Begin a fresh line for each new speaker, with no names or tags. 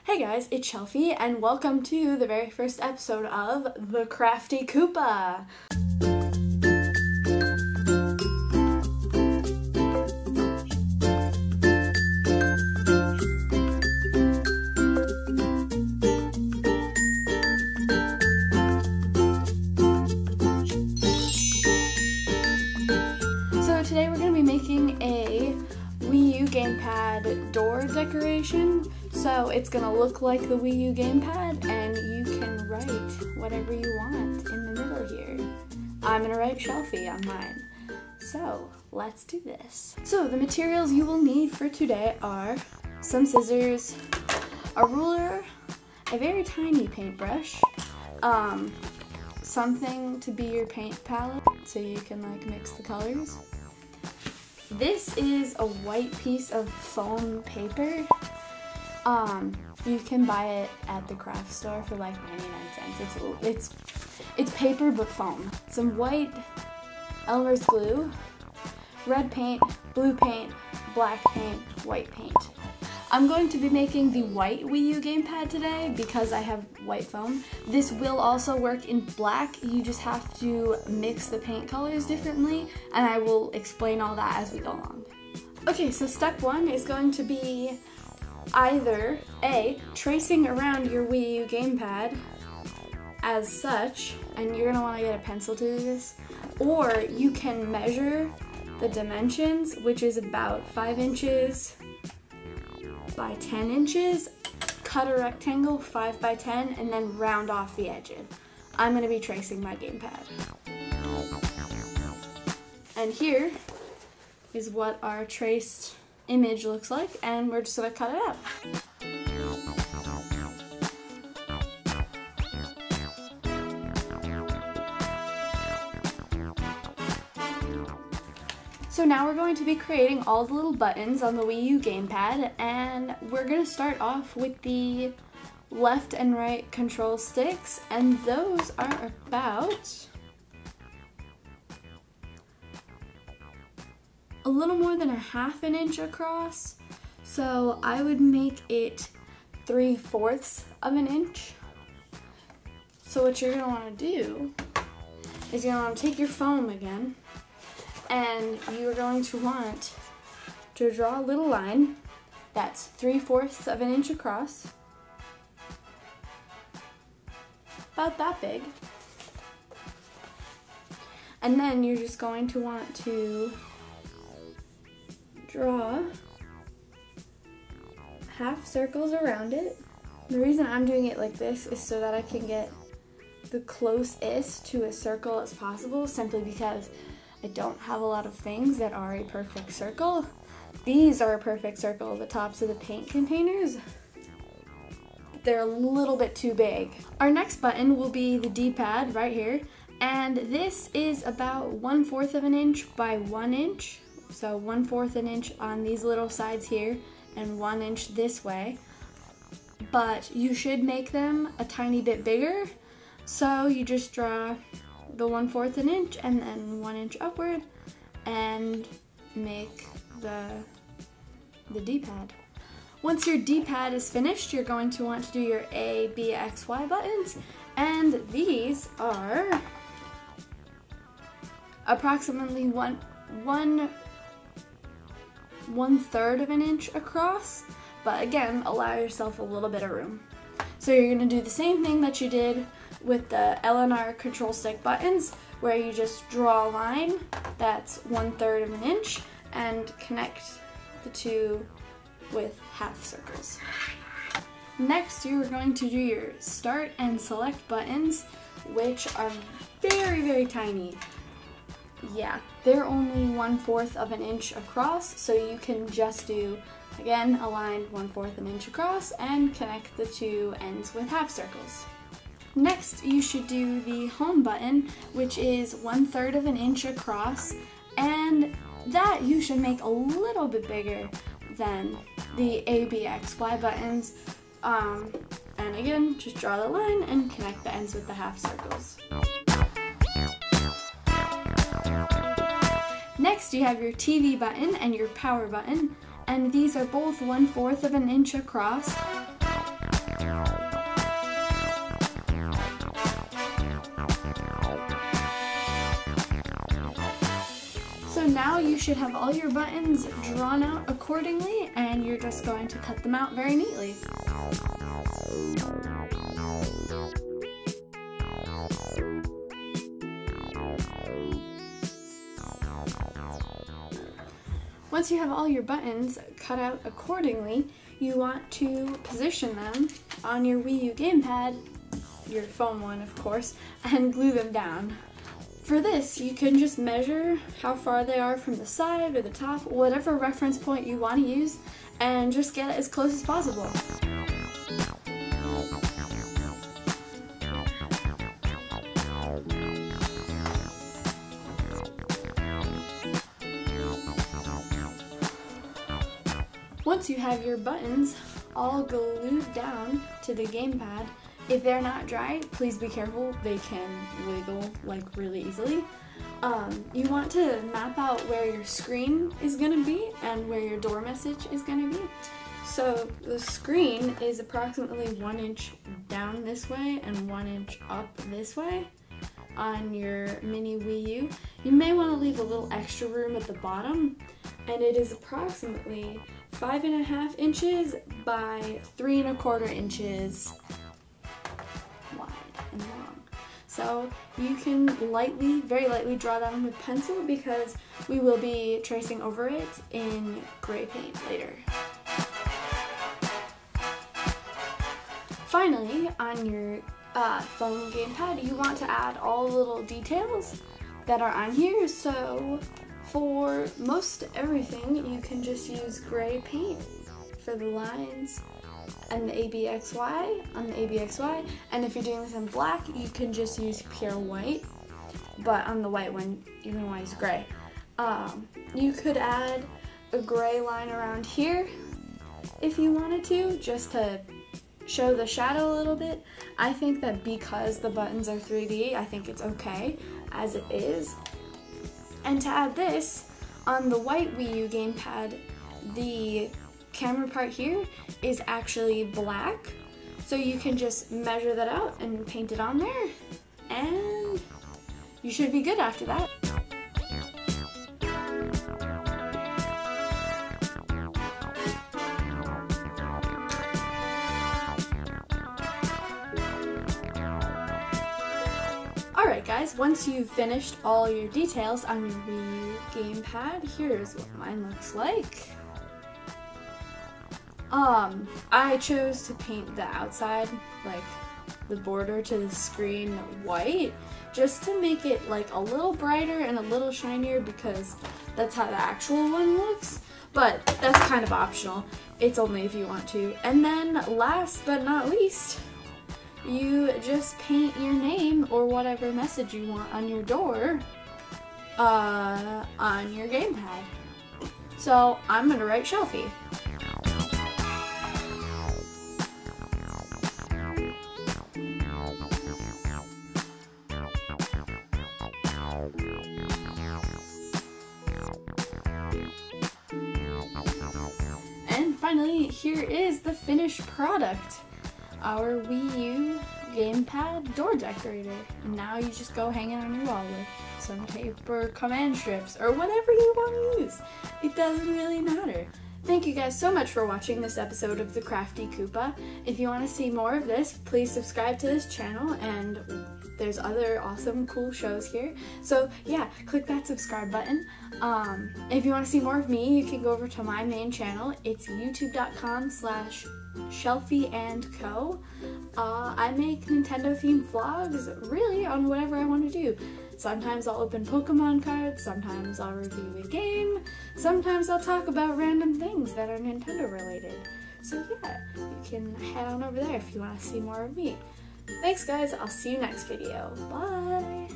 Hey guys, it's Shelfy, and welcome to the very first episode of the Krafty Koopa. So today we're going to be making a Wii U GamePad door decoration. So it's going to look like the Wii U GamePad, and you can write whatever you want in the middle here. I'm going to write Shelfy on mine. So let's do this. So the materials you will need for today are some scissors, a ruler, a very tiny paintbrush, something to be your paint palette so you can like mix the colors. This is a white piece of foam paper. You can buy it at the craft store for like 99 cents. It's paper but foam. Some white Elmer's glue, red paint, blue paint, black paint, white paint. I'm going to be making the white Wii U GamePad today because I have white foam. This will also work in black. You just have to mix the paint colors differently, and I will explain all that as we go along. Okay, so step one is going to be either A, tracing around your Wii U GamePad as such, and you're gonna wanna get a pencil to do this, or you can measure the dimensions, which is about 5 inches by 10 inches, cut a rectangle 5 by 10, and then round off the edges. I'm gonna be tracing my GamePad. And here is what our traced image looks like, and we're just gonna cut it out. So now we're going to be creating all the little buttons on the Wii U GamePad, and we're gonna start off with the left and right control sticks, and those are about a little more than 1/2 inch across, so I would make it 3/4 of an inch. So what you're gonna wanna do is you're gonna wanna take your foam again, and you're going to want to draw a little line that's 3/4 of an inch across, about that big. And then you're just going to want to draw half circles around it. The reason I'm doing it like this is so that I can get the closest to a circle as possible, simply because I don't have a lot of things that are a perfect circle. These are a perfect circle, the tops of the paint containers. They're a little bit too big. Our next button will be the D-pad right here, and this is about 1/4 of an inch by 1 inch. So 1/4 an inch on these little sides here and 1 inch this way. But you should make them a tiny bit bigger. So you just draw the 1/4 an inch and then 1 inch upward and make the D-pad. Once your D-pad is finished, you're going to want to do your A, B, X, Y buttons, and these are approximately 1/3 of an inch across, but again, allow yourself a little bit of room. So you're gonna do the same thing that you did with the L and R control stick buttons, where you just draw a line that's 1/3 of an inch and connect the two with half circles. Next, you're going to do your start and select buttons, which are very, very tiny. Yeah, they're only 1/4 of an inch across, so you can just do, again, a line 1/4 an inch across and connect the two ends with half circles. Next, you should do the home button, which is 1/3 of an inch across, and that you should make a little bit bigger than the A, B, X, Y buttons. And again, just draw the line and connect the ends with the half circles. Next, you have your TV button and your power button, and these are both 1/4 of an inch across. now you should have all your buttons drawn out accordingly, and you're just going to cut them out very neatly. Once you have all your buttons cut out accordingly, you want to position them on your Wii U GamePad, your phone one of course, and glue them down. For this, you can just measure how far they are from the side or the top, whatever reference point you want to use, and just get it as close as possible. Once you have your buttons all glued down to the gamepad, if they're not dry, please be careful, they can wiggle like really easily. You want to map out where your screen is going to be and where your door message is going to be. So the screen is approximately 1 inch down this way and 1 inch up this way on your mini Wii U. You may want to leave a little extra room at the bottom, and it is approximately 5.5 inches by 3.25 inches wide and long. So you can very lightly draw that with pencil because we will be tracing over it in gray paint later. Finally, on your phone gamepad, you want to add all the little details that are on here. So for most everything, you can just use gray paint for the lines and the ABXY on the ABXY. And if you're doing this in black, you can just use pure white. But on the white one, you can use gray. You could add a gray line around here if you wanted to, just to show the shadow a little bit. I think that because the buttons are 3D, I think it's okay as it is. And to add this, on the white Wii U gamepad, the camera part here is actually black. So you can just measure that out and paint it on there, and you should be good after that. Alright guys, once you've finished all your details on your Wii U gamepad, here's what mine looks like. I chose to paint the outside, like the border to the screen, white, just to make it like a little brighter and a little shinier because that's how the actual one looks. But that's kind of optional. It's only if you want to. And then last but not least, you just paint your name or whatever message you want on your door on your gamepad. So I'm gonna write Shelfy. And finally, here is the finished product. Our Wii U GamePad door decorator. And now you just go hang it on your wall with some tape or command strips or whatever you want to use. It doesn't really matter. Thank you guys so much for watching this episode of the Krafty Koopa. If you want to see more of this, please subscribe to this channel, and there's other awesome cool shows here. So yeah, click that subscribe button. If you want to see more of me, you can go over to my main channel. It's youtube.com/Shelfy&Co. I make Nintendo themed vlogs really on whatever I want to do. Sometimes I'll open Pokemon cards, sometimes I'll review a game, sometimes I'll talk about random things that are Nintendo related. So yeah, you can head on over there if you want to see more of me. Thanks guys, I'll see you next video. Bye!